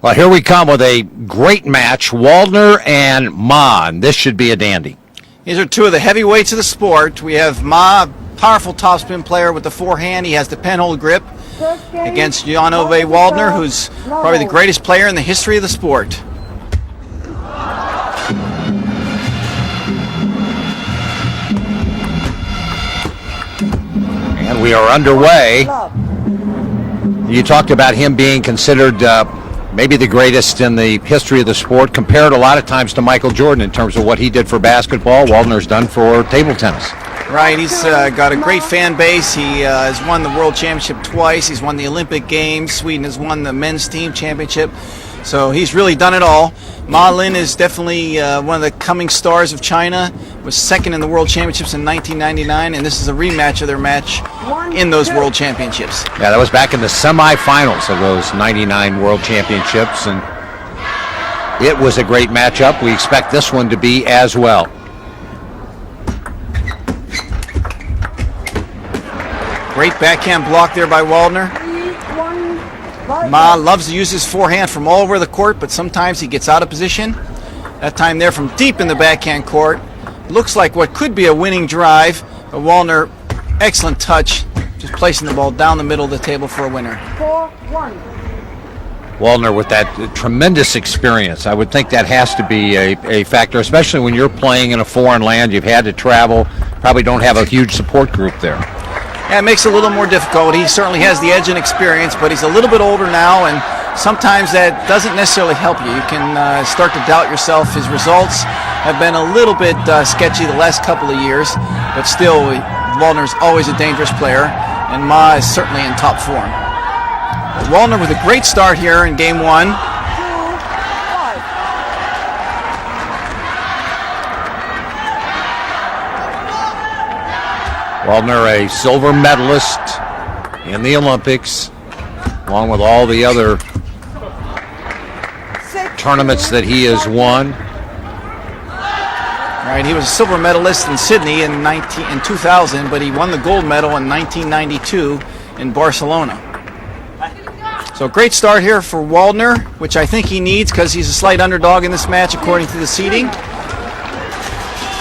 Well, here we come with a great match, Waldner and Ma, and this should be a dandy. These are two of the heavyweights of the sport. We have Ma, powerful topspin player with the forehand. He has the penhold grip against Jan-Ove Waldner, who's probably the greatest player in the history of the sport. And we are underway. You talked about him being considered maybe the greatest in the history of the sport, compared a lot of times to Michael Jordan in terms of what he did for basketball. Waldner's done for table tennis. Right, he's got a great fan base. He has won the World Championship twice. He's won the Olympic Games. Sweden has won the men's team championship. So he's really done it all. Ma Lin is definitely one of the coming stars of China. Was second in the World Championships in 1999, and this is a rematch of their match in those World Championships. Yeah, that was back in the semifinals of those 99 World Championships, and it was a great matchup. We expect this one to be as well. Great backhand block there by Waldner. Ma loves to use his forehand from all over the court, but sometimes he gets out of position. That time there from deep in the backhand court. Looks like what could be a winning drive, but Waldner, excellent touch, just placing the ball down the middle of the table for a winner. 4-1. Waldner with that tremendous experience. I would think that has to be a factor, especially when you're playing in a foreign land. You've had to travel, probably don't have a huge support group there. Yeah, it makes it a little more difficult. He certainly has the edge in experience, but he's a little bit older now, and sometimes that doesn't necessarily help you. You can start to doubt yourself. His results have been a little bit sketchy the last couple of years, but still, Waldner's always a dangerous player, and Ma is certainly in top form. Waldner with a great start here in game one. Waldner, a silver medalist in the Olympics, along with all the other tournaments that he has won. Right, he was a silver medalist in Sydney in 2000, but he won the gold medal in 1992 in Barcelona. So great start here for Waldner, which I think he needs because he's a slight underdog in this match according to the seeding.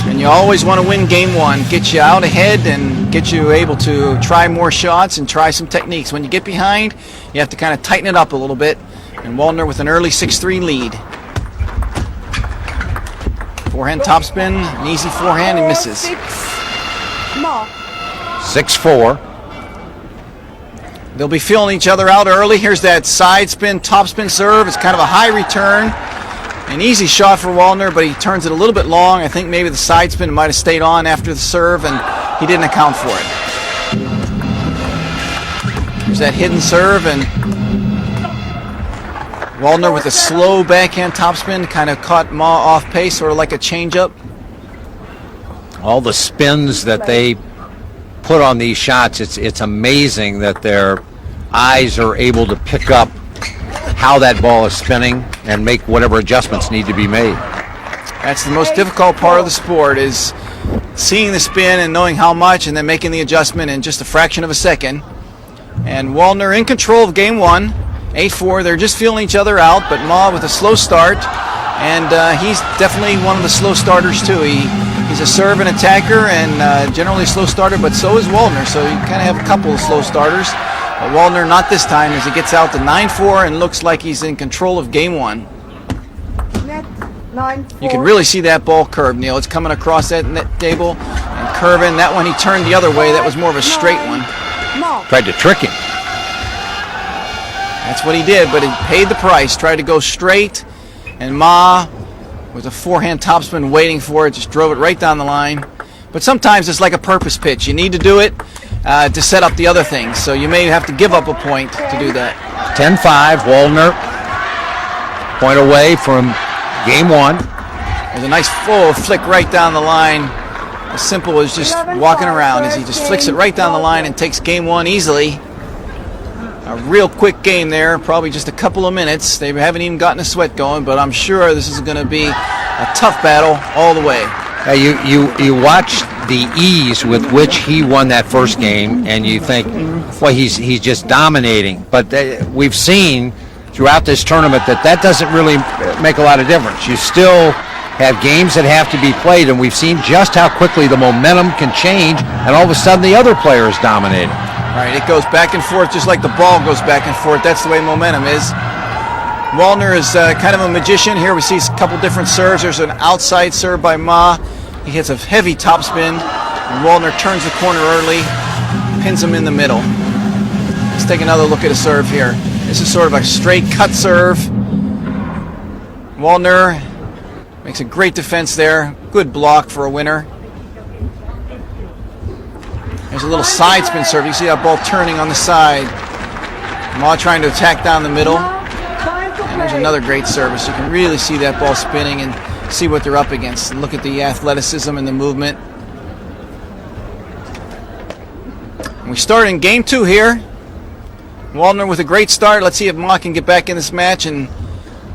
And you always want to win game one, get you out ahead and get you able to try more shots and try some techniques. When you get behind, you have to kind of tighten it up a little bit. And Waldner with an early 6-3 lead. Forehand topspin, an easy forehand, and misses. 6-4. They'll be feeling each other out early. Here's that side spin, topspin serve. It's kind of a high return. An easy shot for Waldner, but he turns it a little bit long. I think maybe the side spin might have stayed on after the serve, and he didn't account for it. There's that hidden serve, and Waldner with a slow backhand topspin kind of caught Ma off pace, sort of like a changeup. All the spins that they put on these shots, it's amazing that their eyes are able to pick up how that ball is spinning and make whatever adjustments need to be made. That's the most difficult part of the sport, is seeing the spin and knowing how much and then making the adjustment in just a fraction of a second. And Waldner in control of game one, 8-4. They're just feeling each other out, but Ma with a slow start, and he's definitely one of the slow starters too. He's a serve and attacker and generally a slow starter, but so is Waldner, so you kind of have a couple of slow starters. But Waldner not this time, as he gets out to 9-4 and looks like he's in control of game one. Net 9-4. You can really see that ball curve, Neil. It's coming across that net table and curving. That one he turned the other way. That was more of a straight one. Tried to trick him. That's what he did, but he paid the price. Tried to go straight, and Ma, with a forehand topspin waiting for it, just drove it right down the line. But sometimes it's like a purpose pitch. You need to do it to set up the other things. So you may have to give up a point to do that. 10-5, Waldner. Point away from game one. There's a nice full flick right down the line. As simple as just walking around, as he just flicks it right down the line and takes game one easily. A real quick game there, probably just a couple of minutes. They haven't even gotten a sweat going, but I'm sure this is going to be a tough battle all the way. You watch the ease with which he won that first game, and you think, well, he's just dominating. But we've seen throughout this tournament that doesn't really make a lot of difference. You still have games that have to be played, and we've seen just how quickly the momentum can change, and all of a sudden the other player is dominating. Right, it goes back and forth just like the ball goes back and forth. That's the way momentum is. Waldner is kind of a magician. Here we see a couple different serves. There's an outside serve by Ma. He hits a heavy topspin, and Waldner turns the corner early, pins him in the middle. Let's take another look at a serve here. This is sort of a straight cut serve. Waldner makes a great defense there. Good block for a winner. There's a little side spin serve. You see that ball turning on the side. Ma trying to attack down the middle. And there's another great service. You can really see that ball spinning and see what they're up against. And look at the athleticism and the movement. And we start in game 2 here. Waldner with a great start. Let's see if Ma can get back in this match and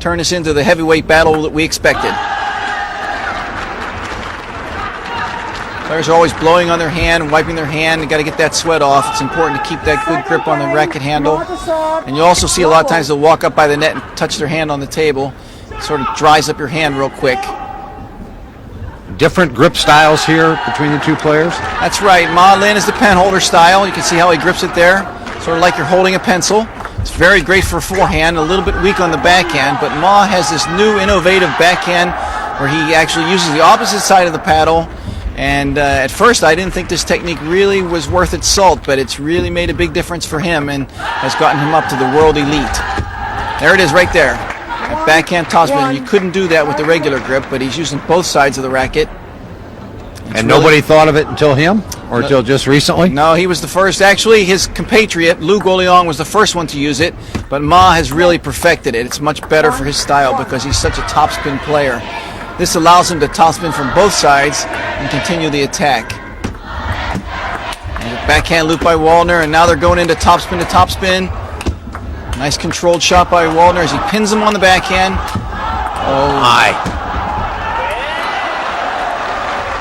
turn this into the heavyweight battle that we expected. Players are always blowing on their hand and wiping their hand. They got to get that sweat off. It's important to keep that good grip on the racket handle. And you also see a lot of times they'll walk up by the net and touch their hand on the table. It sort of dries up your hand real quick. Different grip styles here between the two players? That's right. Ma Lin is the pen holder style. You can see how he grips it there. Sort of like you're holding a pencil. It's very great for forehand, a little bit weak on the backhand, but Ma has this new innovative backhand where he actually uses the opposite side of the paddle. And at first I didn't think this technique really was worth its salt, but it's really made a big difference for him and has gotten him up to the world elite. There it is right there. That backhand topspin. You couldn't do that with the regular grip, but he's using both sides of the racket. And nobody thought of it until him? Or until just recently? No, he was the first. Actually, his compatriot, Lou Goliong, was the first one to use it, but Ma has really perfected it. It's much better for his style because he's such a topspin player. This allows him to topspin from both sides and continue the attack. And a backhand loop by Waldner, and now they're going into topspin to topspin. Nice controlled shot by Waldner as he pins him on the backhand. Oh my.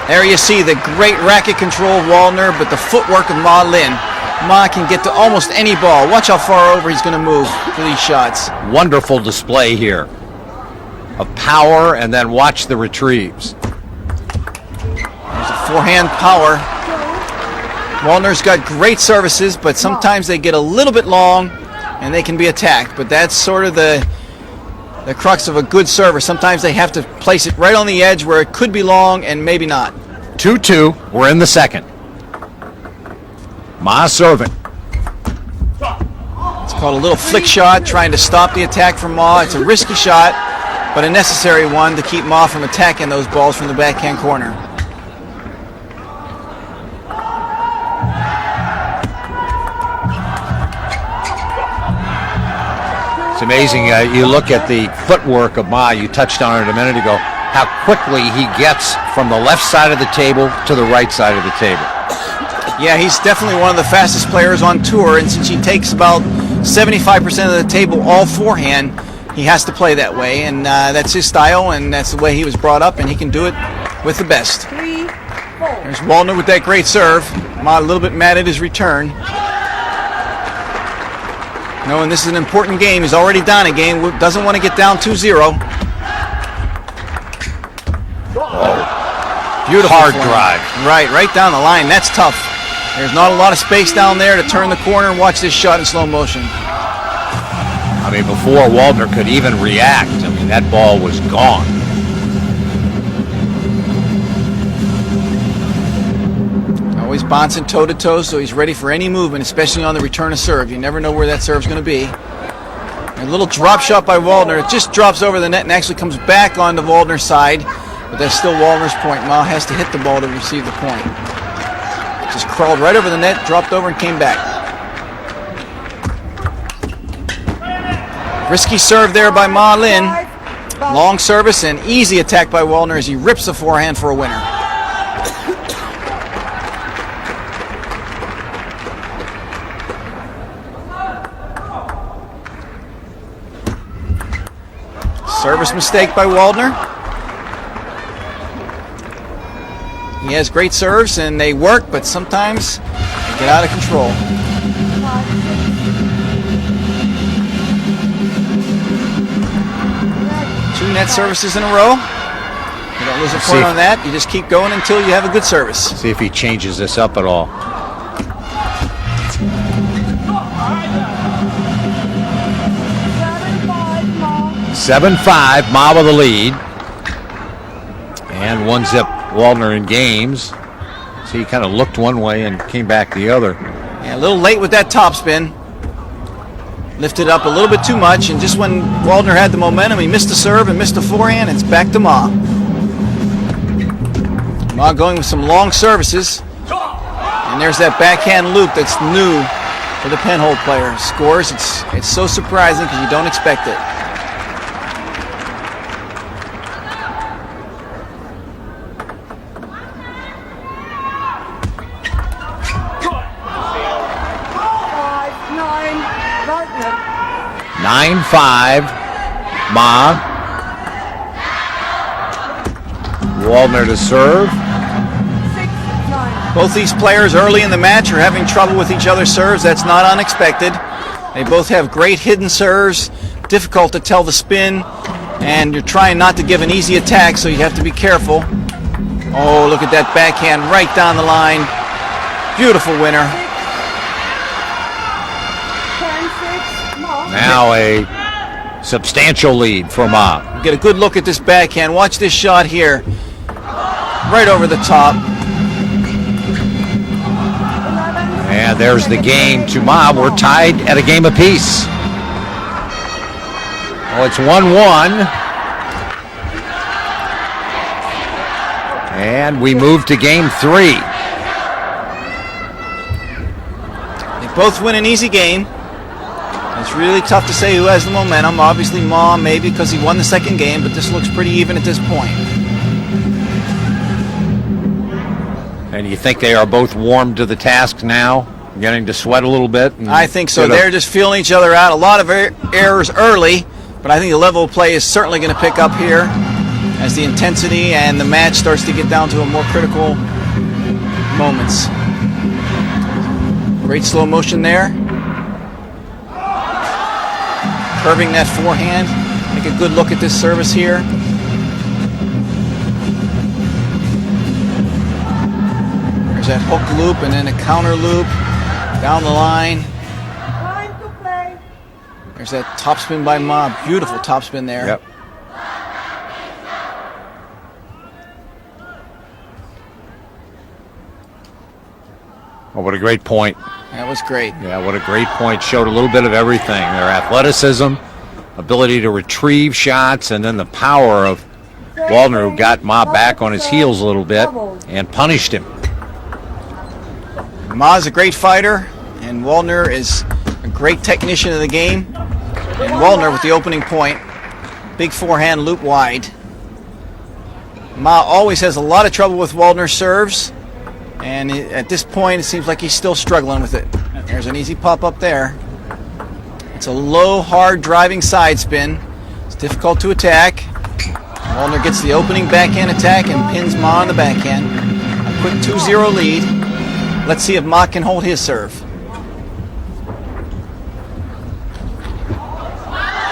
There you see the great racket control of Waldner, but the footwork of Ma Lin. Ma can get to almost any ball. Watch how far over he's going to move for these shots. Wonderful display here of power, and then watch the retrieves. There's a forehand power. Waldner's got great services, but sometimes they get a little bit long and they can be attacked. But that's sort of the crux of a good server. Sometimes they have to place it right on the edge where it could be long and maybe not. 2-2. We're in the second. Ma serving. It's called a little flick shot, trying to stop the attack from Ma. It's a risky shot, but a necessary one to keep Ma from attacking those balls from the backhand corner. It's amazing. You look at the footwork of Ma. You touched on it a minute ago. How quickly he gets from the left side of the table to the right side of the table. Yeah, he's definitely one of the fastest players on tour, and since he takes about 75% of the table all forehand, he has to play that way, and that's his style, and that's the way he was brought up, and he can do it with the best. 3-4. There's Waldner with that great serve. Ma a little bit mad at his return. Knowing this is an important game, he's already down a game, doesn't want to get down 2-0. Beautiful hard form. drive. Right down the line. That's tough. There's not a lot of space down there to turn the corner and watch this shot in slow motion. I mean, before Waldner could even react, I mean, that ball was gone. Always bouncing toe-to-toe, so he's ready for any movement, especially on the return of serve. You never know where that serve's going to be. A little drop shot by Waldner. It just drops over the net and actually comes back onto Waldner's side, but that's still Waldner's point. Ma has to hit the ball to receive the point. Just crawled right over the net, dropped over, and came back. Risky serve there by Ma Lin. Long service and easy attack by Waldner as he rips the forehand for a winner. Service mistake by Waldner. He has great serves and they work, but sometimes they get out of control. net services in a row. You don't lose a point on that. You just keep going until you have a good service. See if he changes this up at all. 7-5, Ma with the lead. And 1-zip Waldner in games. So he kind of looked one way and came back the other. Yeah, a little late with that topspin. Lifted up a little bit too much, and just when Waldner had the momentum, he missed the serve and missed the forehand. It's back to Ma. Ma going with some long services. And there's that backhand loop that's new for the penhold player. Scores, it's so surprising because you don't expect it. Waldner. 9-5, Ma. Waldner to serve. 6-9. Both these players early in the match are having trouble with each other's serves. That's not unexpected. They both have great hidden serves, difficult to tell the spin, and you're trying not to give an easy attack, so you have to be careful. Oh, look at that backhand right down the line. Beautiful winner. 10-6. Ma. Now a substantial lead for Ma. Get a good look at this backhand. Watch this shot here. Right over the top. And there's the game to Ma. We're tied at a game apiece. Oh, it's 1-1. And we move to game 3. They both win an easy game. It's really tough to say who has the momentum. Obviously Ma, maybe because he won the second game, but this looks pretty even at this point. And you think they are both warmed to the task now? Getting to sweat a little bit? I think so. They're just feeling each other out. A lot of errors early, but I think the level of play is certainly going to pick up here as the intensity and the match starts to get down to a more critical moments. Great slow motion there. Curving that forehand. Take a good look at this service here. There's that hook loop and then a counter loop down the line. Time to play. There's that topspin by Ma. Beautiful topspin there. Yep. Oh, what a great point. That was great. Yeah, what a great point. Showed a little bit of everything. Their athleticism, ability to retrieve shots, and then the power of Waldner, who got Ma back on his heels a little bit and punished him. Ma's a great fighter, and Waldner is a great technician of the game. And Waldner with the opening point. Big forehand loop wide. Ma always has a lot of trouble with Waldner's serves. And at this point, it seems like he's still struggling with it. There's an easy pop up there. It's a low, hard driving side spin. It's difficult to attack. Waldner gets the opening backhand attack and pins Ma on the backhand. A quick 2-0 lead. Let's see if Ma can hold his serve.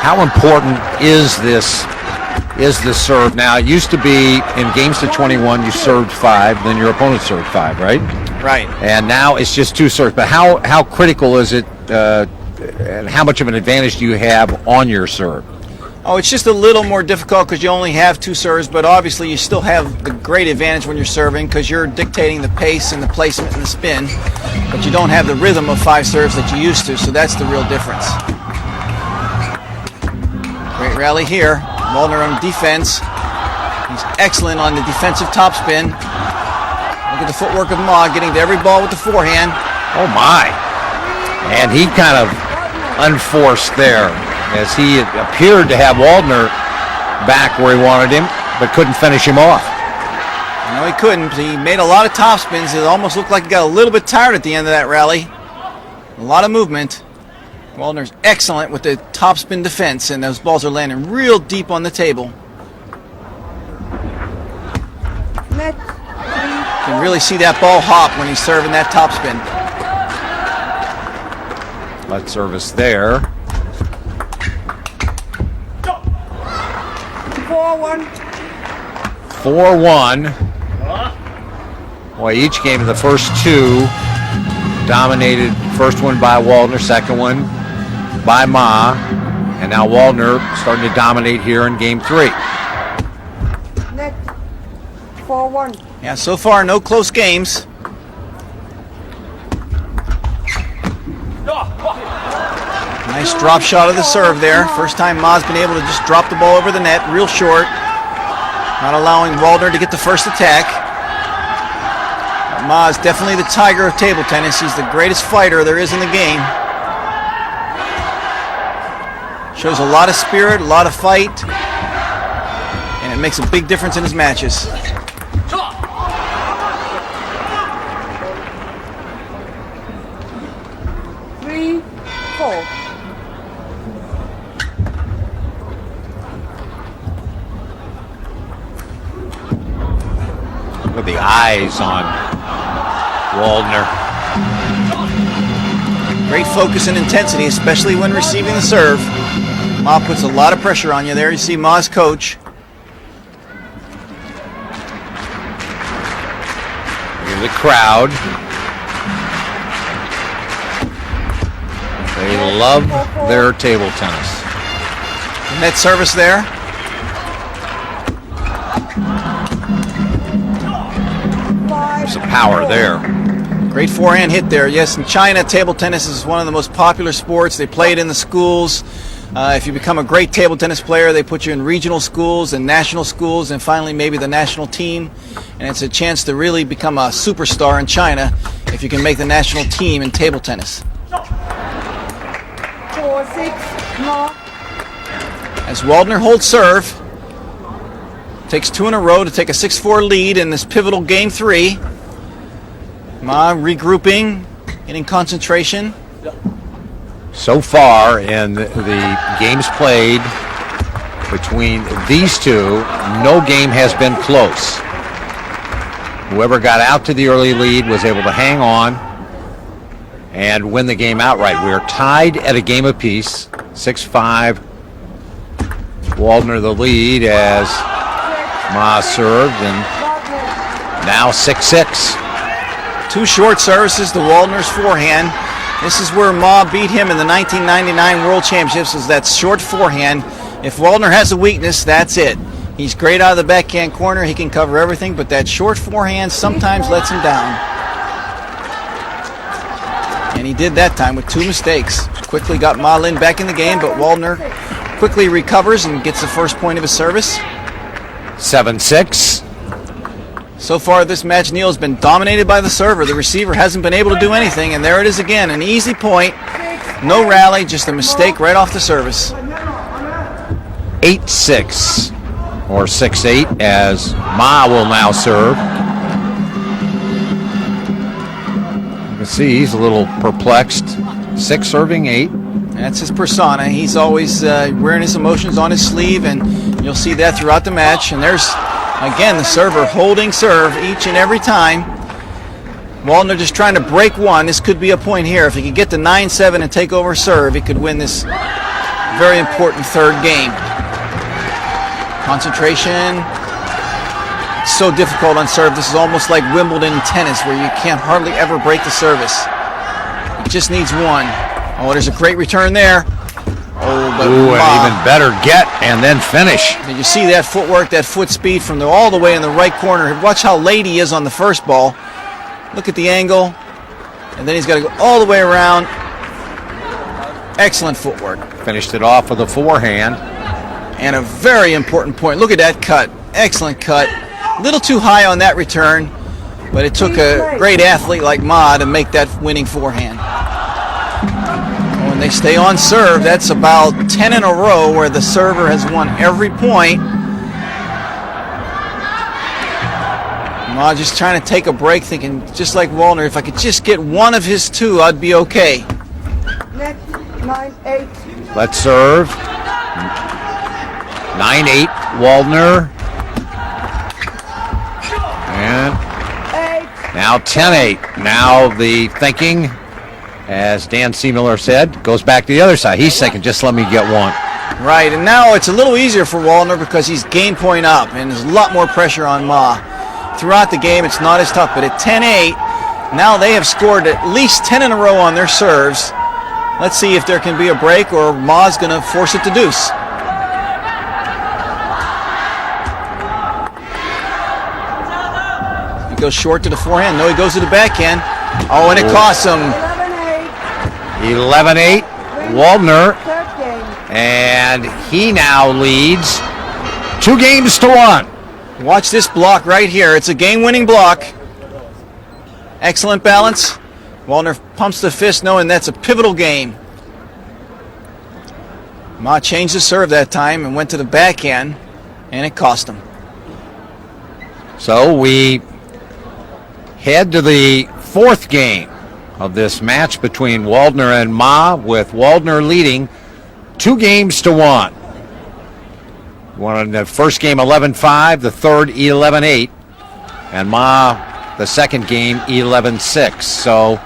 How important is this serve now? It used to be in games to 21, you served 5, then your opponent served 5, right? Right. And now it's just 2 serves. But how critical is it, and how much of an advantage do you have on your serve? Oh, it's just a little more difficult because you only have 2 serves, but obviously you still have the great advantage when you're serving because you're dictating the pace and the placement and the spin, but you don't have the rhythm of 5 serves that you used to, so that's the real difference. Great rally here. Waldner on defense. He's excellent on the defensive topspin. Look at the footwork of Ma getting to every ball with the forehand. Oh my. And he kind of unforced there as he appeared to have Waldner back where he wanted him, but couldn't finish him off. No, he couldn't. He made a lot of topspins. It almost looked like he got a little bit tired at the end of that rally. A lot of movement. Waldner's excellent with the topspin defense, and those balls are landing real deep on the table. Net. You can really see that ball hop when he's serving that topspin. Let service there. 4-4. 4-1. Boy, each game of the first two dominated. First one by Waldner, second one by Ma. And now Waldner starting to dominate here in game 3. Net. 4-1. Yeah, so far no close games. Nice drop shot of the serve there. First time Ma's been able to just drop the ball over the net, real short. Not allowing Waldner to get the first attack. Ma is definitely the tiger of table tennis. He's the greatest fighter there is in the game. Shows a lot of spirit, a lot of fight, and it makes a big difference in his matches. Three, 4. Look at the eyes on Waldner. Great focus and intensity, especially when receiving the serve. Ma puts a lot of pressure on you there. You see Ma's coach. Here's the crowd. They love their table tennis. Net service there. There's some power there. Great forehand hit there. Yes, in China, table tennis is one of the most popular sports. They play it in the schools. If you become a great table tennis player, they put you in regional schools and national schools and finally maybe the national team. And it's a chance to really become a superstar in China if you can make the national team in table tennis. 4-6. Ma. As Waldner holds serve, takes 2 in a row to take a 6-4 lead in this pivotal game 3. Ma regrouping, getting concentration. So far in the games played between these two, no game has been close. Whoever got out to the early lead was able to hang on and win the game outright. We are tied at a game apiece, 6-5. Waldner the lead as Ma served, and now 6-6. 2 short services to Waldner's forehand. This is where Ma beat him in the 1999 World Championships, is that short forehand. If Waldner has a weakness, that's it. He's great out of the backhand corner. He can cover everything, but that short forehand sometimes lets him down. And he did that time with 2 mistakes. Quickly got Ma Lin back in the game, but Waldner quickly recovers and gets the first point of his service. 7-6. So far this match, Neil, has been dominated by the server. The receiver hasn't been able to do anything, and there it is again. An easy point. No rally, just a mistake right off the service. 8-6 or 6-8 as Ma will now serve. You can see he's a little perplexed. 6 serving 8. That's his persona. He's always wearing his emotions on his sleeve, and you'll see that throughout the match. And there's, again, the server holding serve each and every time. Waldner just trying to break one. This could be a point here. If he could get to 9-7 and take over serve, he could win this very important third game. Concentration. It's so difficult on serve. This is almost like Wimbledon tennis, where you can't hardly ever break the service. He just needs one. Oh, there's a great return there. Oh, but Ooh, an even better get and then finish. Did you see that footwork, that foot speed from all the way in the right corner? Watch how late he is on the first ball. Look at the angle. And then he's got to go all the way around. Excellent footwork. Finished it off with a forehand. And a very important point. Look at that cut. Excellent cut. A little too high on that return, but it took a great athlete like Ma to make that winning forehand. When they stay on serve, that's about 10 in a row where the server has won every point. Ma just trying to take a break, thinking just like Waldner, if I could just get one of his 2, I'd be okay. Net. 9-8. Let's serve. 9-8 Waldner. And 8. now 10-8. Now the thinking, as Dan Seemiller said, goes back to the other side. He's thinking, just let me get one. Right, and now it's a little easier for Waldner because he's game point up, and there's a lot more pressure on Ma. Throughout the game, it's not as tough, but at 10-8, now they have scored at least 10 in a row on their serves. Let's see if there can be a break, or Ma's going to force it to deuce. He goes short to the forehand. No, he goes to the backhand. Oh, and it costs him. 11-8. 11-8. Waldner. Third game. And he now leads 2-1. Watch this block right here. It's a game-winning block. Excellent balance. Waldner pumps the fist knowing that's a pivotal game. Ma changed the serve that time and went to the backhand, and it cost him. So we head to the fourth game of this match between Waldner and Ma, with Waldner leading 2-1. Won in the first game 11-5, the third 11-8, and Ma the second game 11-6. So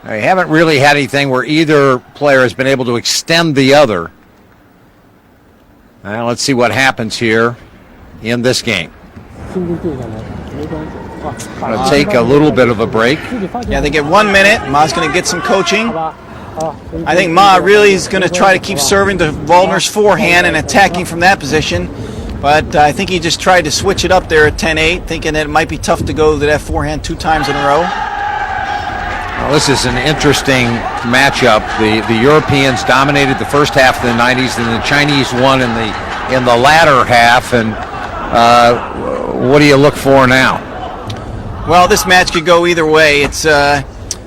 I haven't really had anything where either player has been able to extend the other. Now let's see what happens here in this game. Going to take a little bit of a break. Yeah, they get 1 minute. Ma's going to get some coaching. I think Ma really is going to try to keep serving to Waldner's forehand and attacking from that position. But I think he just tried to switch it up there at 10-8, thinking that it might be tough to go to that forehand 2 times in a row. Well, this is an interesting matchup. The Europeans dominated the first half of the 90s, and the Chinese won in the latter half. And what do you look for now? Well, this match could go either way. It's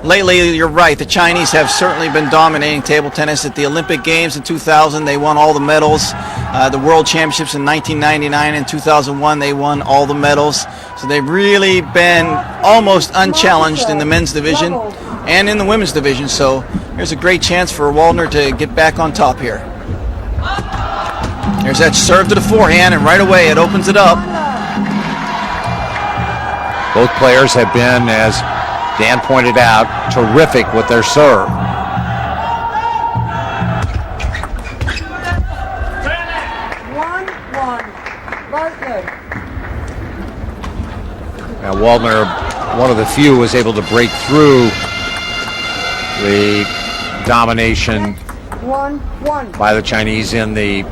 lately, you're right, the Chinese have certainly been dominating table tennis. At the Olympic Games in 2000, they won all the medals. The World Championships in 1999 and 2001, they won all the medals. So they've really been almost unchallenged in the men's division and in the women's division. So there's a great chance for Waldner to get back on top here. There's that serve to the forehand, and right away it opens it up. Both players have been, as Dan pointed out, terrific with their serve. Now Waldner, one of the few, was able to break through the domination by the Chinese in the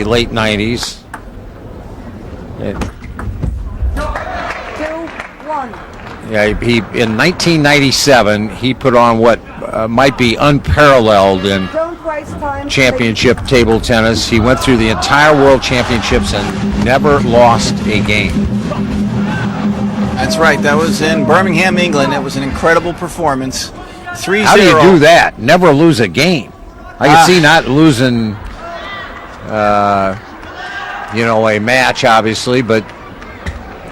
late 90s. Yeah, in 1997, he put on what might be unparalleled in championship table tennis. He went through the entire World Championships and never lost a game. That's right. That was in Birmingham, England. It was an incredible performance. 3-0. How do you do that? Never lose a game. I can see not losing, a match, obviously, but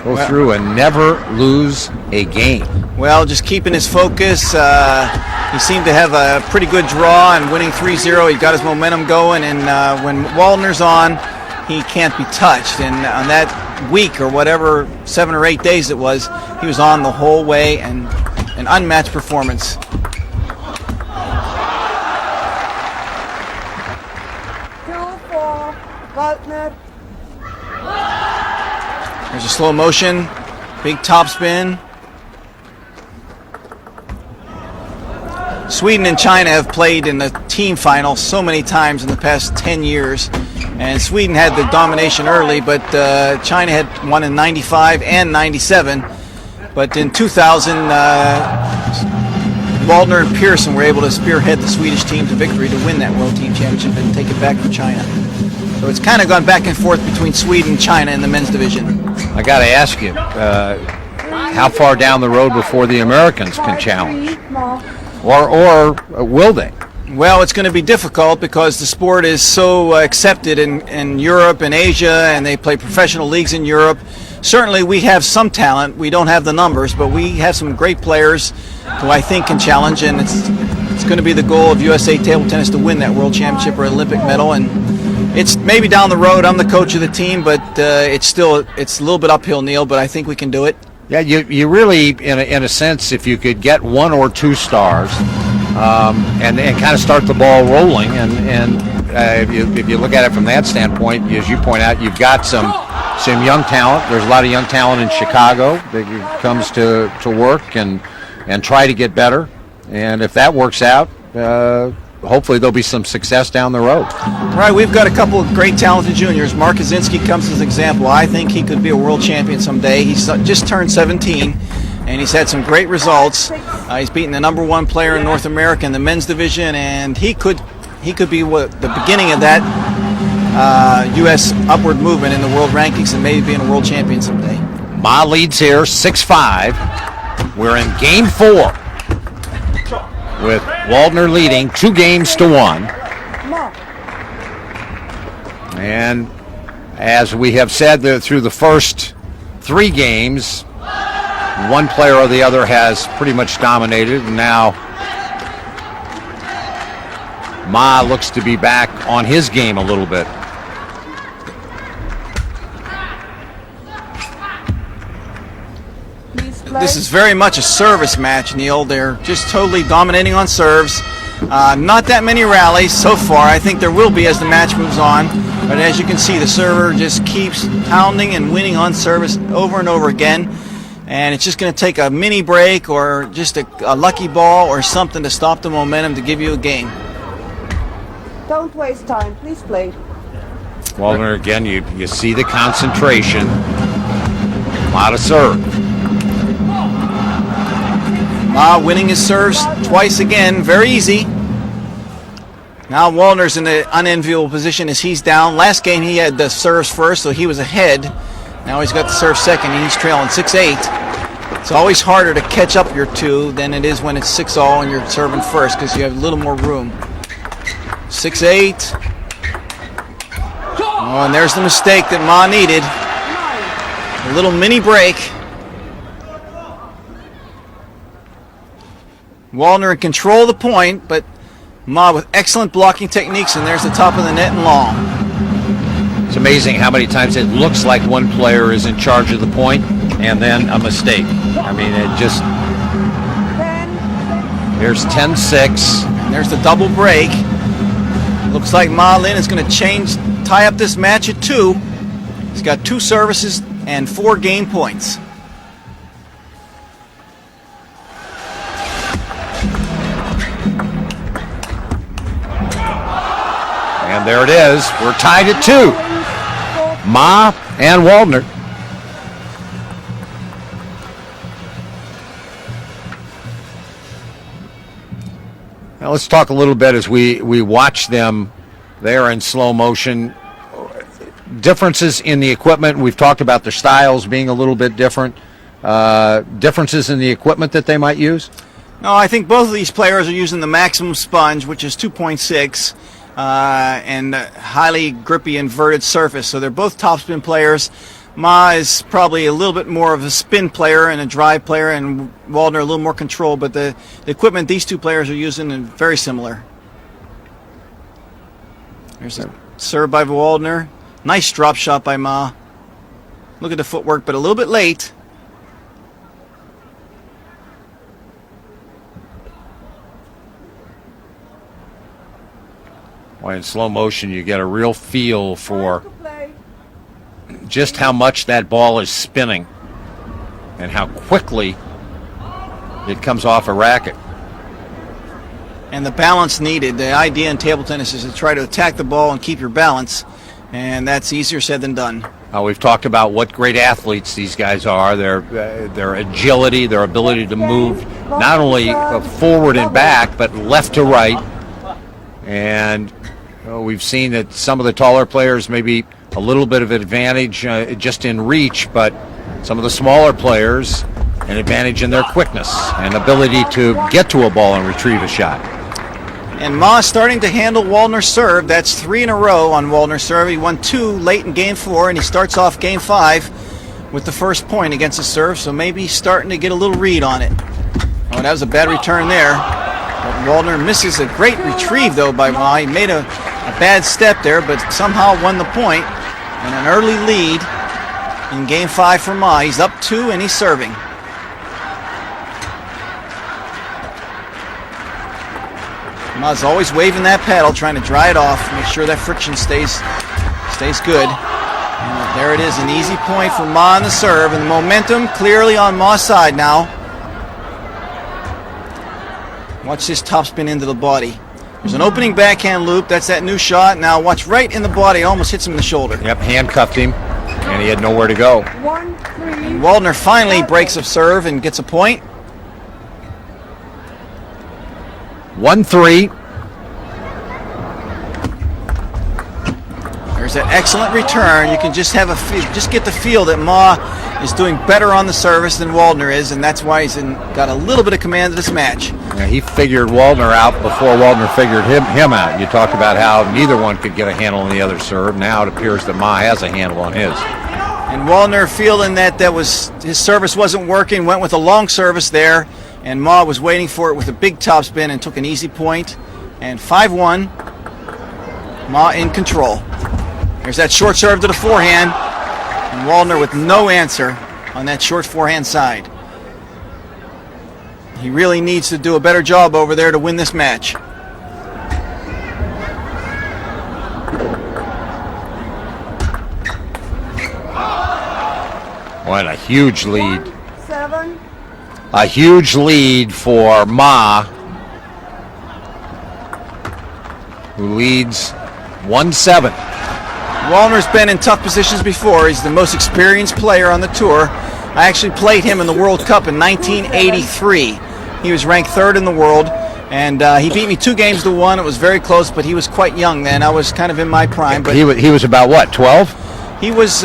go through and never lose a game. Well, just keeping his focus. He seemed to have a pretty good draw and winning 3-0. He got his momentum going, and when Waldner's on, he can't be touched. And on that week or whatever, 7 or 8 days it was, he was on the whole way, and an unmatched performance. There's a slow motion, big top spin. Sweden and China have played in the team final so many times in the past 10 years. And Sweden had the domination early, but China had won in 95 and 97. But in 2000, Waldner and Pearson were able to spearhead the Swedish team to victory to win that World Team Championship and take it back from China. So it's kind of gone back and forth between Sweden and China in the men's division. I got to ask you, how far down the road before the Americans can challenge? Or will they? Well, it's going to be difficult because the sport is so accepted in Europe and Asia, and they play professional leagues in Europe. Certainly we have some talent. We don't have the numbers, but we have some great players who I think can challenge, and it's going to be the goal of USA Table Tennis to win that World Championship or Olympic medal. And it's maybe down the road. I'm the coach of the team, but it's a little bit uphill, Neil, but I think we can do it. Yeah, you really, in a sense, if you could get 1 or 2 stars and kind of start the ball rolling. And if you look at it from that standpoint, as you point out, you've got some young talent. There's a lot of young talent in Chicago that comes to work and try to get better. And if that works out, hopefully there'll be some success down the road. Right, we've got a couple of great talented juniors. Mark Kaczynski comes as an example. I think he could be a world champion someday. He's just turned 17, and he's had some great results. He's beaten the #1 player in North America in the men's division, and he could be the beginning of that U.S. upward movement in the world rankings and maybe being a world champion someday. Ma leads here 6-5. We're in game 4. With Waldner leading 2-1. And as we have said, through the first 3 games, one player or the other has pretty much dominated, and now Ma looks to be back on his game a little bit. This is very much a service match, Neil. They're just totally dominating on serves. Not that many rallies so far. I think there will be as the match moves on. But as you can see, the server just keeps pounding and winning on service over and over again. And it's just going to take a mini break or just a lucky ball or something to stop the momentum to give you a game. Don't waste time. Please play. Waldner, again, you see the concentration. A lot of serve. Ma winning his serves twice again, very easy. Now Waldner's in the unenviable position as he's down. Last game he had the serves first, so he was ahead. Now he's got the serve second, and he's trailing 6-8. It's always harder to catch up your 2 than it is when it's 6-all and you're serving first because you have a little more room. 6-8. Oh, and there's the mistake that Ma needed. A little mini break. Waldner in control of the point, but Ma with excellent blocking techniques, and there's the top of the net and long. It's amazing how many times it looks like one player is in charge of the point and then a mistake. I mean, it just... Here's 10-6. And there's the double break. Looks like Ma Lin is going to tie up this match at 2. He's got 2 services and 4 game points. And there it is. We're tied at 2. Ma and Waldner. Now let's talk a little bit as we watch them there in slow motion. Differences in the equipment. We've talked about their styles being a little bit different. Differences in the equipment that they might use? No, I think both of these players are using the maximum sponge, which is 2.6. And highly grippy inverted surface. So they're both topspin players. Ma is probably a little bit more of a spin player and a drive player, and Waldner a little more control, but the equipment these 2 players are using is very similar. There's a serve by Waldner. Nice drop shot by Ma. Look at the footwork, but a little bit late. In slow motion, you get a real feel for just how much that ball is spinning and how quickly it comes off a racket. And the balance needed. The idea in table tennis is to try to attack the ball and keep your balance, and that's easier said than done. We've talked about what great athletes these guys are, their agility, their ability to move not only forward and back, but left to right. And we've seen that some of the taller players maybe a little bit of advantage just in reach, but some of the smaller players an advantage in their quickness and ability to get to a ball and retrieve a shot. And Ma starting to handle Waldner's serve. That's 3 in a row on Waldner's serve. He won 2 late in game 4, and he starts off game 5 with the first point against the serve, so maybe he's starting to get a little read on it. Oh, that was a bad return there. But Waldner misses a great retrieve, though, by Ma. He made a bad step there, but somehow won the point, and an early lead in game 5 for Ma. He's up 2, and he's serving. Ma's always waving that paddle, trying to dry it off, make sure that friction stays good. And there it is, an easy point for Ma on the serve, and the momentum clearly on Ma's side now. Watch this topspin into the body. There's an opening backhand loop. That's that new shot. Now watch right in the body. Almost hits him in the shoulder. Yep, handcuffed him, and he had nowhere to go. 1-3. Waldner finally breaks a serve and gets a point. 1-3. There's that excellent return. You can just get the feel that Ma is doing better on the service than Waldner is, and that's why he's got a little bit of command of this match. Yeah, he figured Waldner out before Waldner figured him out. You talked about how neither one could get a handle on the other serve. Now it appears that Ma has a handle on his. And Waldner, feeling that his service wasn't working, went with a long service there, and Ma was waiting for it with a big topspin and took an easy point. And 5-1, Ma in control. There's that short serve to the forehand, and Waldner with no answer on that short forehand side. He really needs to do a better job over there to win this match. What a huge lead. 7. A huge lead for Ma, who leads 1-7. Waldner's been in tough positions before. He's the most experienced player on the tour. I actually played him in the World Cup in 1983. He was ranked 3rd in the world, and he beat me 2-1. It was very close, but he was quite young then. I was kind of in my prime. But He was about what, 12? he was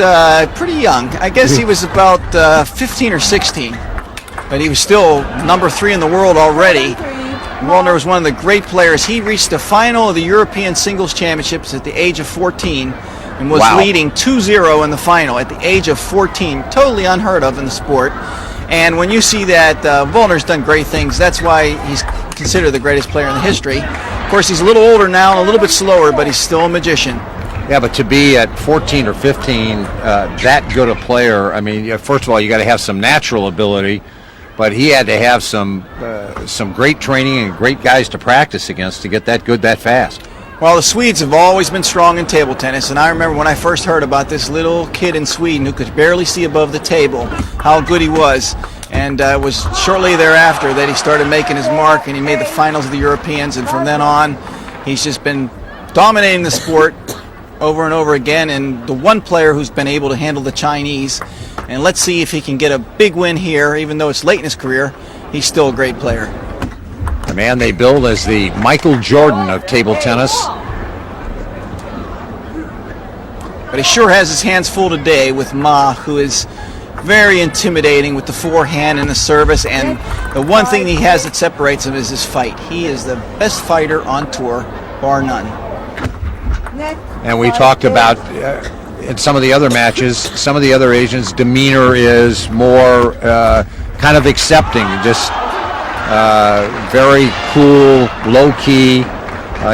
pretty young. I guess he was about 15 or 16, but he was still number 3 in the world already. Waldner was one of the great players. He reached the final of the European Singles Championships at the age of 14 and was leading 2-0 in the final at the age of 14. Totally unheard of in the sport. And when you see that, Waldner's done great things. That's why he's considered the greatest player in the history. Of course, he's a little older now and a little bit slower, but he's still a magician. Yeah, but to be at 14 or 15, that good a player, I mean, first of all, you got to have some natural ability, but he had to have some great training and great guys to practice against to get that good that fast. Well, the Swedes have always been strong in table tennis, and I remember when I first heard about this little kid in Sweden who could barely see above the table, how good he was. And it was shortly thereafter that he started making his mark, and he made the finals of the Europeans, and from then on, he's just been dominating the sport over and over again, and the one player who's been able to handle the Chinese. And let's see if he can get a big win here, even though it's late in his career. He's still a great player. The man they build as the Michael Jordan of table tennis. But he sure has his hands full today with Ma, who is very intimidating with the forehand and the service. And the one thing he has that separates him is his fight. He is the best fighter on tour, bar none. And we talked about in some of the other matches, some of the other Asians' demeanor is more kind of accepting, just very cool, low key.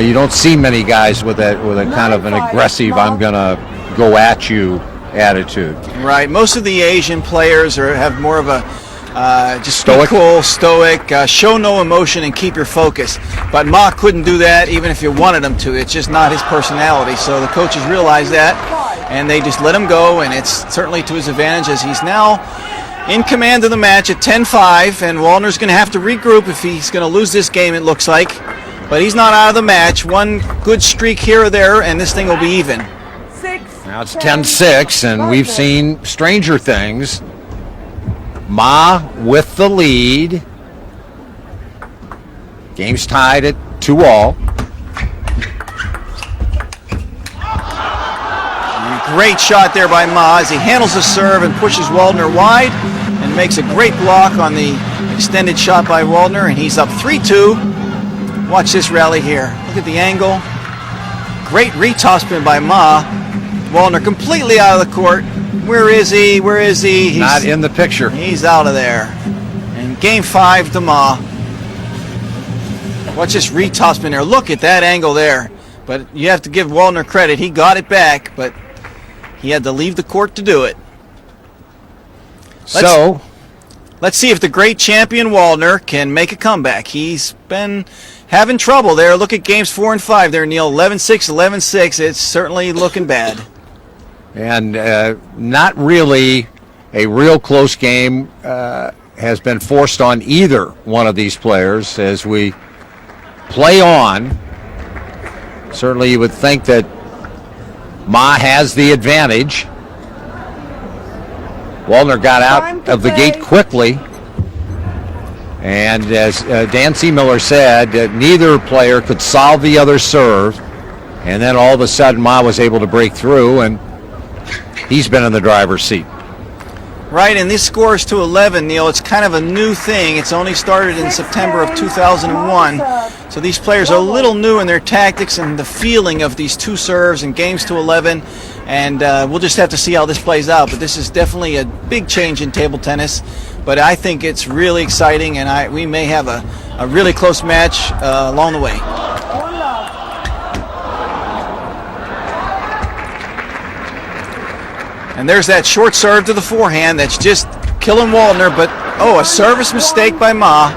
You don't see many guys with a kind of an aggressive, I'm gonna go at you attitude. Right. Most of the Asian players have more of a just Stoic? cool, stoic, show no emotion and keep your focus. But Ma couldn't do that even if you wanted him to. It's just not his personality. So the coaches realize that, and they just let him go, and it's certainly to his advantage as he's now in command of the match at 10-5, and Waldner's going to have to regroup if he's going to lose this game, it looks like. But he's not out of the match. One good streak here or there, and this thing will be even. Now it's 10-6, and we've seen stranger things. Ma with the lead. Game's tied at 2-all. Great shot there by Ma as he handles the serve and pushes Waldner wide and makes a great block on the extended shot by Waldner, and he's up 3-2. Watch this rally here. Look at the angle. Great retopspin by Ma. Waldner completely out of the court. Where is he? Where is he? He's not in the picture. He's out of there. And game 5 to Ma. Watch this retopspin there. Look at that angle there. But you have to give Waldner credit. He got it back, but he had to leave the court to do it. So Let's see if the great champion Waldner can make a comeback. He's been having trouble there. Look at games 4 and 5 there, Neil. 11-6, 11-6. It's certainly looking bad. And not really a real close game has been forced on either one of these players as we play on. Certainly you would think that Ma has the advantage. Waldner got out of the gate quickly. And as Dan C. Miller said, neither player could solve the other serve. And then all of a sudden Ma was able to break through, and he's been in the driver's seat. Right, and this score is to 11, Neil. It's kind of a new thing. It's only started in September of 2001. So these players are a little new in their tactics and the feeling of these two serves and games to 11. And we'll just have to see how this plays out. But this is definitely a big change in table tennis. But I think it's really exciting, and we may have a really close match along the way. And there's that short serve to the forehand that's just killing Waldner, but a service mistake by Ma.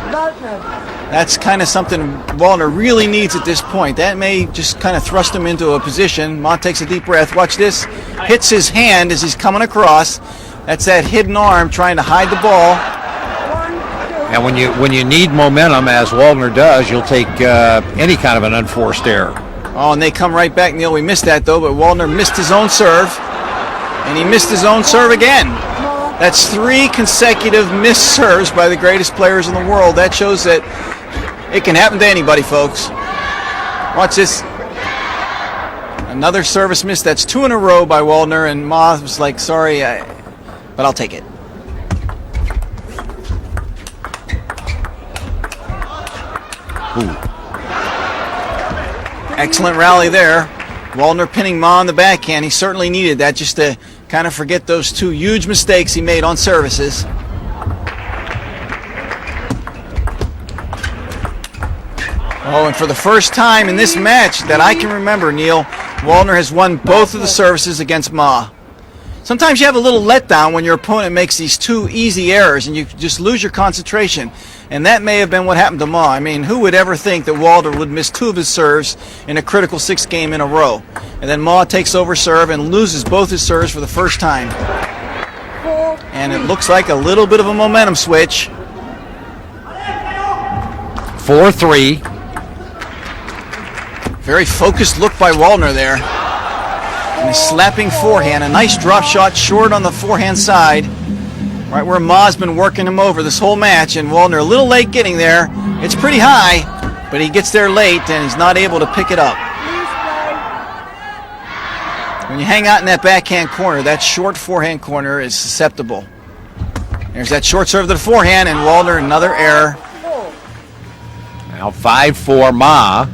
That's kind of something Waldner really needs at this point. That may just kind of thrust him into a position. Ma takes a deep breath. Watch this. Hits his hand as he's coming across. That's that hidden arm trying to hide the ball. And when you need momentum, as Waldner does, you'll take any kind of an unforced error. Oh, and they come right back, Neil. We missed that, though, but Waldner missed his own serve. And he missed his own serve again. That's 3 consecutive missed serves by the greatest players in the world. That shows that it can happen to anybody, folks. Watch this. Another service miss. That's 2 in a row by Waldner, and Ma was like, sorry, but I'll take it. Ooh. Excellent rally there. Waldner pinning Ma on the backhand. He certainly needed that just to kind of forget those 2 huge mistakes he made on services. Oh, and for the first time in this match that I can remember, Neil, Waldner has won both of the services against Ma. Sometimes you have a little letdown when your opponent makes these 2 easy errors and you just lose your concentration. And that may have been what happened to Ma. I mean, who would ever think that Waldner would miss 2 of his serves in a critical 6th game in a row? And then Ma takes over serve and loses both his serves for the first time. And it looks like a little bit of a momentum switch. 4-3. Very focused look by Waldner there. And a slapping forehand. A nice drop shot short on the forehand side. Right where Ma's been working him over this whole match, and Waldner a little late getting there. It's pretty high, but he gets there late and he's not able to pick it up. When you hang out in that backhand corner, that short forehand corner is susceptible. There's that short serve to the forehand, and Waldner another error. Now 5-4 Ma,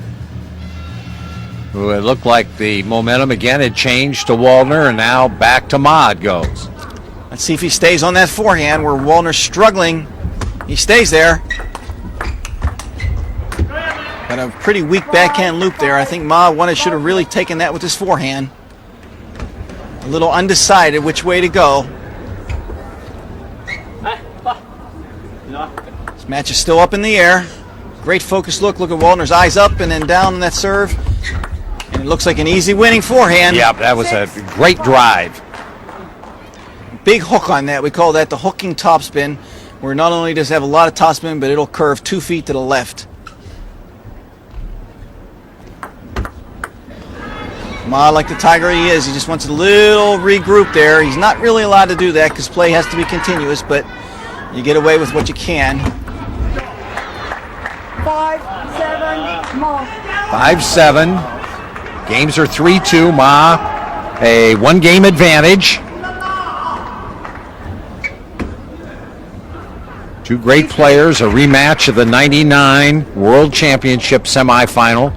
who it looked like the momentum again had changed to Waldner, and now back to Ma it goes. Let's see if he stays on that forehand where Waldner's struggling. He stays there. Got a pretty weak backhand loop there. I think Ma should have really taken that with his forehand. A little undecided which way to go. This match is still up in the air. Great focused look. Look at Waldner's eyes up and then down on that serve. And it looks like an easy winning forehand. Yeah, that was a great drive. Big hook on that. We call that the hooking topspin, where not only does it have a lot of topspin, but it'll curve 2 feet to the left. Ma, like the tiger he is, he just wants a little regroup there. He's not really allowed to do that because play has to be continuous, but you get away with what you can. 5-7, Ma. 5-7. Games are 3-2. Ma, a 1-game advantage. 2 great players, a rematch of the 99 World Championship semifinal.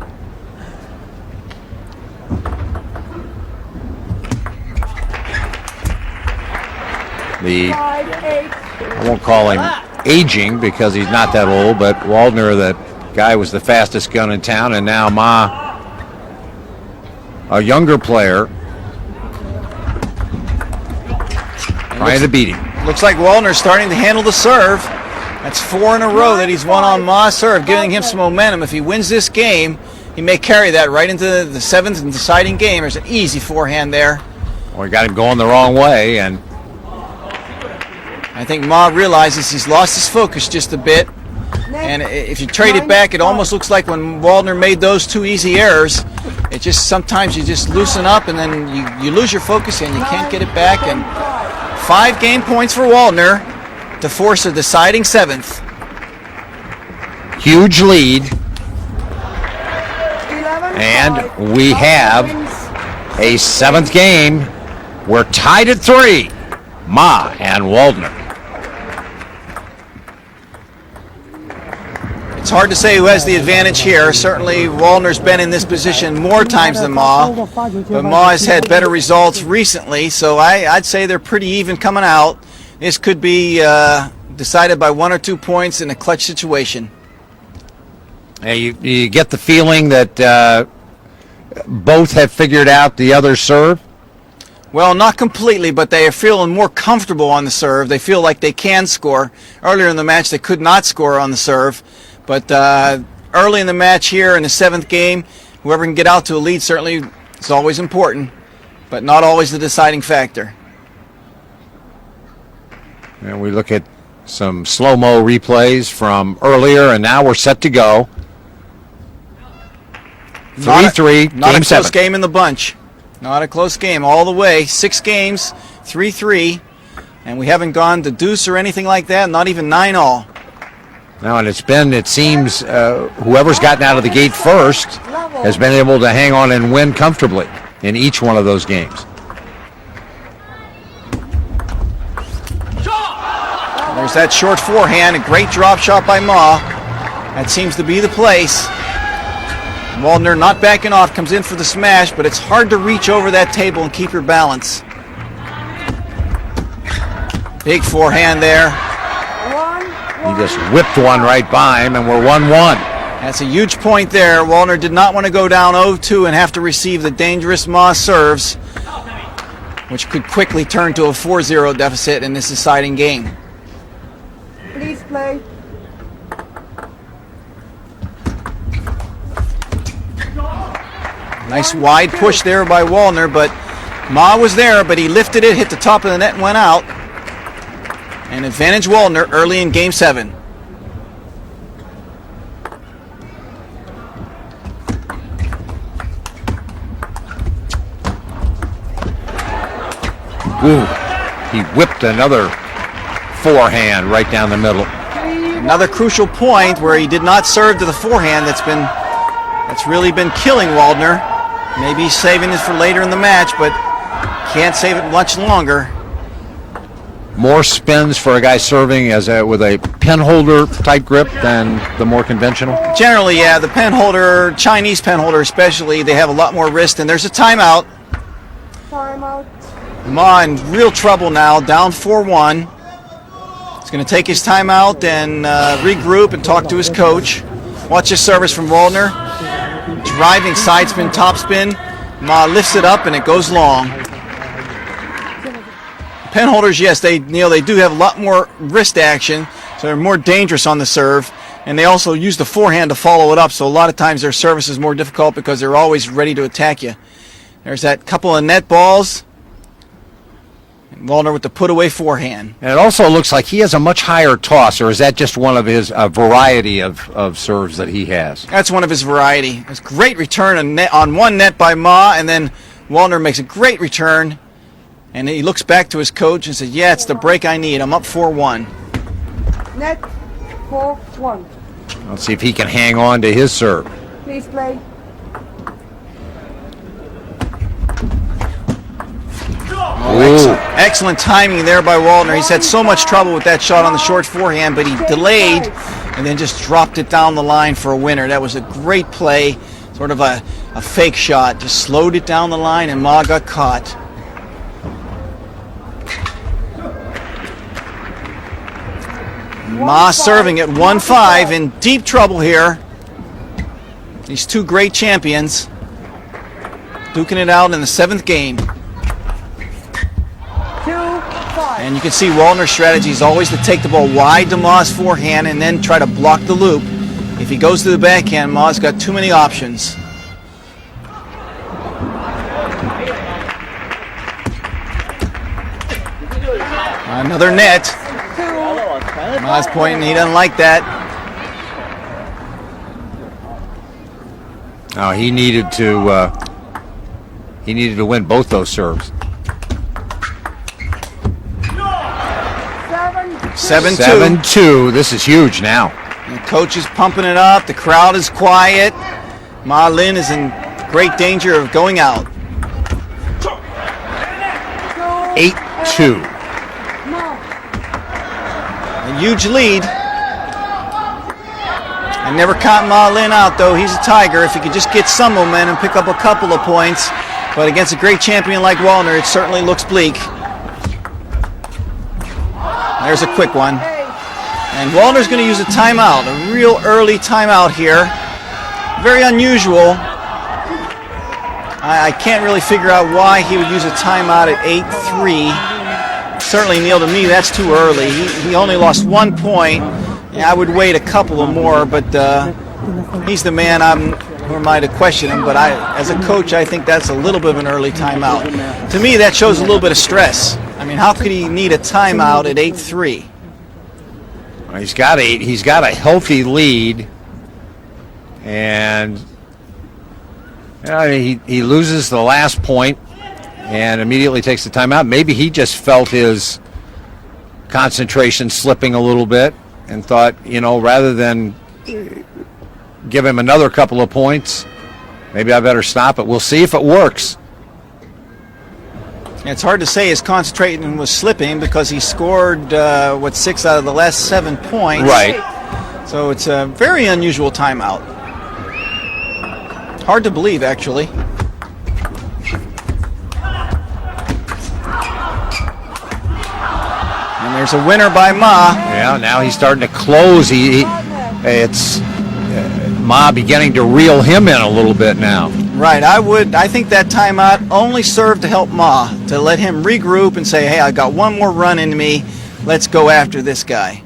I won't call him aging because he's not that old, but Waldner, the guy, was the fastest gun in town, and now Ma, a younger player, trying to beat him. Looks like Waldner's starting to handle the serve. That's 4 in a row that he's won on Ma's serve, giving him some momentum. If he wins this game, he may carry that right into the 7th and deciding game. There's an easy forehand there. Well, he got him going the wrong way, and I think Ma realizes he's lost his focus just a bit. And if you trade it back, it almost looks like when Waldner made those 2 easy errors, it just sometimes you just loosen up and then you lose your focus and you can't get it back. And 5 game points for Waldner to force a deciding 7th. huge lead. And we have a 7th game. We're tied at 3. Ma and Waldner. It's hard to say who has the advantage here. Certainly Waldner's been in this position more times than Ma, but Ma has had better results recently, so I'd say they're pretty even coming out. This could be decided by 1 or 2 points in a clutch situation. You get the feeling that both have figured out the other's serve? Well, not completely, but they are feeling more comfortable on the serve. They feel like they can score. Earlier in the match, they could not score on the serve. But early in the match here in the 7th game, whoever can get out to a lead certainly is always important, but not always the deciding factor. And we look at some slow-mo replays from earlier, and now we're set to go. 3-3, Not game a 7. close game in the bunch. Not a close game all the way. 6 games, 3-3, and we haven't gone to deuce or anything like that, not even 9-all. Now, and it seems, whoever's gotten out of the gate first has been able to hang on and win comfortably in each one of those games. There's that short forehand, a great drop shot by Ma. That seems to be the place. Waldner not backing off, comes in for the smash, but it's hard to reach over that table and keep your balance. Big forehand there. He just whipped one right by him, and we're 1-1. That's a huge point there. Waldner did not want to go down 0-2 and have to receive the dangerous Ma serves, which could quickly turn to a 4-0 deficit in this deciding game. Please play. Nice wide push there by Waldner, but Ma was there, but he lifted it, hit the top of the net, and went out. And advantage Waldner early in game 7. Ooh, he whipped another forehand right down the middle. Another crucial point where he did not serve to the forehand that's really been killing Waldner. Maybe he's saving this for later in the match, but can't save it much longer. More spins for a guy serving with a pen holder type grip than the more conventional? Generally, yeah, the pen holder, Chinese pen holder especially, they have a lot more wrist, and there's a timeout. Timeout. Ma in real trouble now, down 4-1. He's going to take his timeout and regroup and talk to his coach. Watch his service from Waldner. Driving side spin, top spin. Ma lifts it up and it goes long. Pen holders, yes, they do have a lot more wrist action, so they're more dangerous on the serve, and they also use the forehand to follow it up, so a lot of times their service is more difficult because they're always ready to attack you. There's that couple of net balls. And Waldner with the put-away forehand. And it also looks like he has a much higher toss, or is that just one of his variety of serves that he has? That's one of his variety. It's great return on one net by Ma, and then Waldner makes a great return. And he looks back to his coach and says, yeah, it's the break I need. I'm up 4-1. Net 4-1. Let's see if he can hang on to his serve. Please play. Excellent timing there by Waldner. He's had so much trouble with that shot on the short forehand, but he delayed and then just dropped it down the line for a winner. That was a great play, sort of a fake shot. Just slowed it down the line, and Ma got caught. Ma serving at 1-5, in deep trouble here. These two great champions duking it out in the 7th game. 2-5. And you can see Waldner's strategy is always to take the ball wide to Ma's forehand and then try to block the loop. If he goes to the backhand, Ma's got too many options. Another net. Ma's pointing, he doesn't like that. Oh, he needed to win both those serves. 7-2. 7-2. This is huge now. The coach is pumping it up. The crowd is quiet. Ma Lin is in great danger of going out. 8-2. A huge lead. I never count Ma Lin out, though. He's a tiger. If he could just get some momentum, pick up a couple of points. But against a great champion like Waldner, it certainly looks bleak. There's a quick one. And Waldner's going to use a timeout, a real early timeout here. Very unusual. I can't really figure out why he would use a timeout at 8-3. Certainly, Neil, to me, that's too early. He only lost 1 point. Yeah, I would wait a couple of more, but he's the man. Who am I to question him? But as a coach, I think that's a little bit of an early timeout. To me, that shows a little bit of stress. I mean, how could he need a timeout at 8-3? Well, he's got a healthy lead, and he loses the last point and immediately takes the timeout. Maybe he just felt his concentration slipping a little bit and thought, rather than give him another couple of points, maybe I better stop it. We'll see if it works. It's hard to say his concentration was slipping because he scored 6 out of the last 7 points. Right. So it's a very unusual timeout. Hard to believe, actually. And there's a winner by Ma. Yeah, now he's starting to close. It's Ma beginning to reel him in a little bit now. Right, I think that timeout only served to help Ma, to let him regroup and say, hey, I got one more run in me. Let's go after this guy.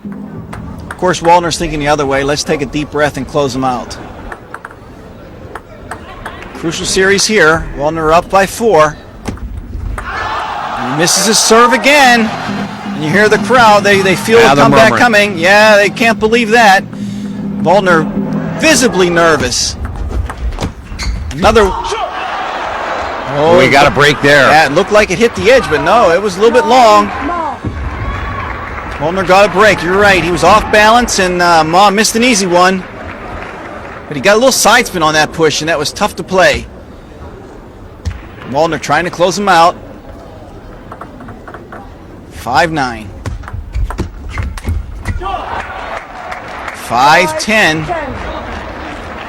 Of course, Waldner's thinking the other way. Let's take a deep breath and close him out. Crucial series here. Waldner up by 4. And he misses his serve again. And you hear the crowd. They feel a comeback coming. Yeah, they can't believe that. Waldner visibly nervous. Another. Oh, we got a break there. Yeah, it looked like it hit the edge, but no, it was a little bit long. Waldner got a break. You're right. He was off balance, and Ma missed an easy one. But he got a little side spin on that push, and that was tough to play. Waldner trying to close him out. 5-9. 5-10.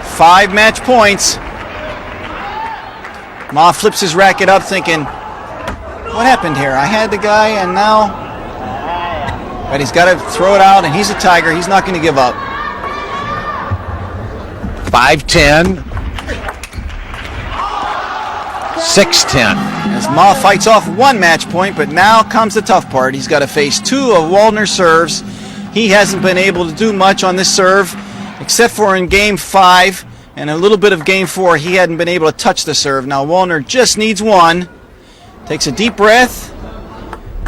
5 match points. Ma flips his racket up thinking, what happened here? I had the guy and now... But he's got to throw it out, and he's a tiger. He's not going to give up. 5-10. 6-10. As Ma fights off 1 match point, but now comes the tough part. He's got to face 2 of Waldner's serves. He hasn't been able to do much on this serve, except for in Game 5. And a little bit of Game 4, he hadn't been able to touch the serve. Now Waldner just needs 1. Takes a deep breath.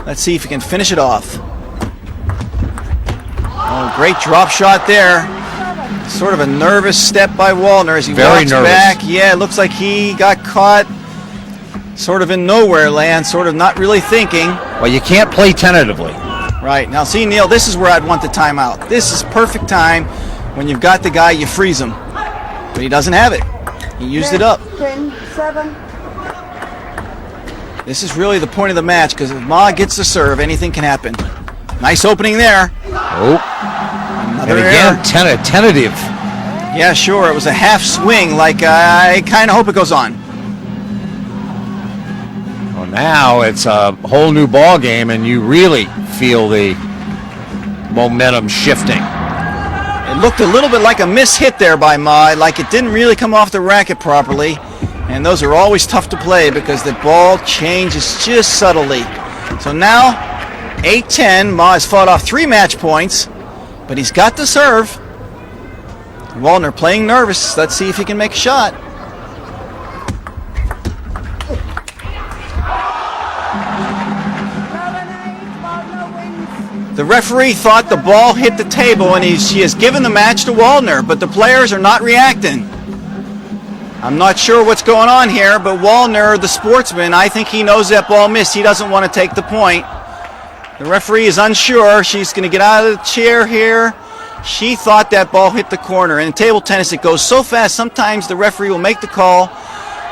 Let's see if he can finish it off. Oh, great drop shot there. Sort of a nervous step by Waldner as he walks back. Yeah, it looks like he got caught sort of in nowhere land, sort of not really thinking. Well, you can't play tentatively. Right. Now, see, Neil, this is where I'd want the timeout. This is perfect time. When you've got the guy, you freeze him. But he doesn't have it. He used it up. 10-7. This is really the point of the match, because if Ma gets the serve, anything can happen. Nice opening there. Oh. Another and again, tentative. Yeah, sure. It was a half swing, like I kind of hope it goes on. Well, now it's a whole new ball game, and you really feel the momentum shifting. It looked a little bit like a miss-hit there by Ma, like it didn't really come off the racket properly. And those are always tough to play because the ball changes just subtly. So now, 8-10. Ma has fought off 3 match points, but he's got to serve. Waldner playing nervous. Let's see if he can make a shot. The referee thought the ball hit the table, and she has given the match to Waldner, but the players are not reacting. I'm not sure what's going on here, but Waldner, the sportsman, I think he knows that ball missed. He doesn't want to take the point. The referee is unsure. She's going to get out of the chair here. She thought that ball hit the corner. And in table tennis, it goes so fast, sometimes the referee will make the call.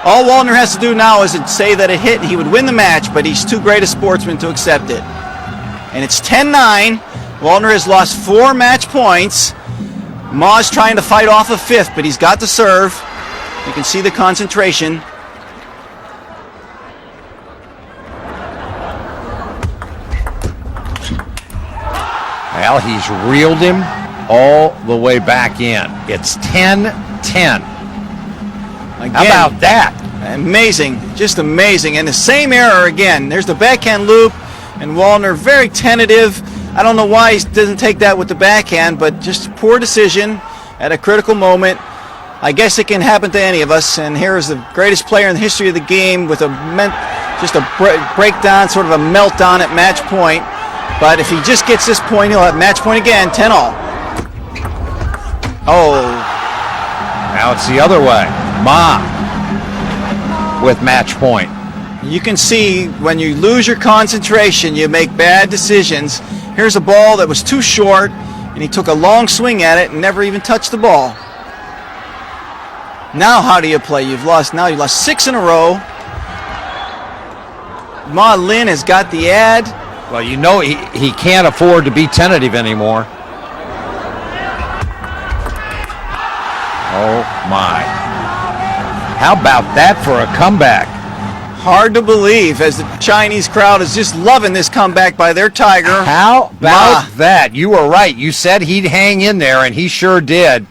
All Waldner has to do now is say that it hit, and he would win the match, but he's too great a sportsman to accept it. And it's 10-9. Waldner has lost 4 match points. Ma's trying to fight off a 5th, but he's got to serve. You can see the concentration. Well, he's reeled him all the way back in. It's 10-10. Again, how about that? Amazing, just amazing. And the same error again. There's the backhand loop, and Waldner very tentative. I don't know why he doesn't take that with the backhand, but just a poor decision at a critical moment. I guess it can happen to any of us, and here is the greatest player in the history of the game with just a breakdown, sort of a meltdown at match point. But if he just gets this point, he'll have match point again, 10-all. Oh. Now it's the other way. Ma with match point. You can see when you lose your concentration, you make bad decisions. Here's a ball that was too short, and he took a long swing at it and never even touched the ball. Now how do you play? You've lost 6 in a row. Ma Lin has got the ad. Well, you know he can't afford to be tentative anymore. Oh my. How about that for a comeback? Hard to believe, as the Chinese crowd is just loving this comeback by their tiger. How about that? You were right. You said he'd hang in there, and he sure did.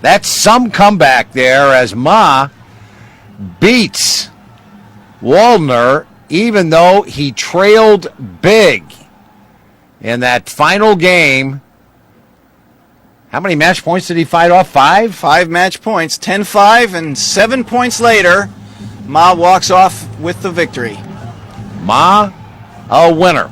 That's some comeback there as Ma beats Waldner, even though he trailed big in that final game. How many match points did he fight off? 5? 5 match points, 10-5, and 7 points later, Ma walks off with the victory. Ma, a winner.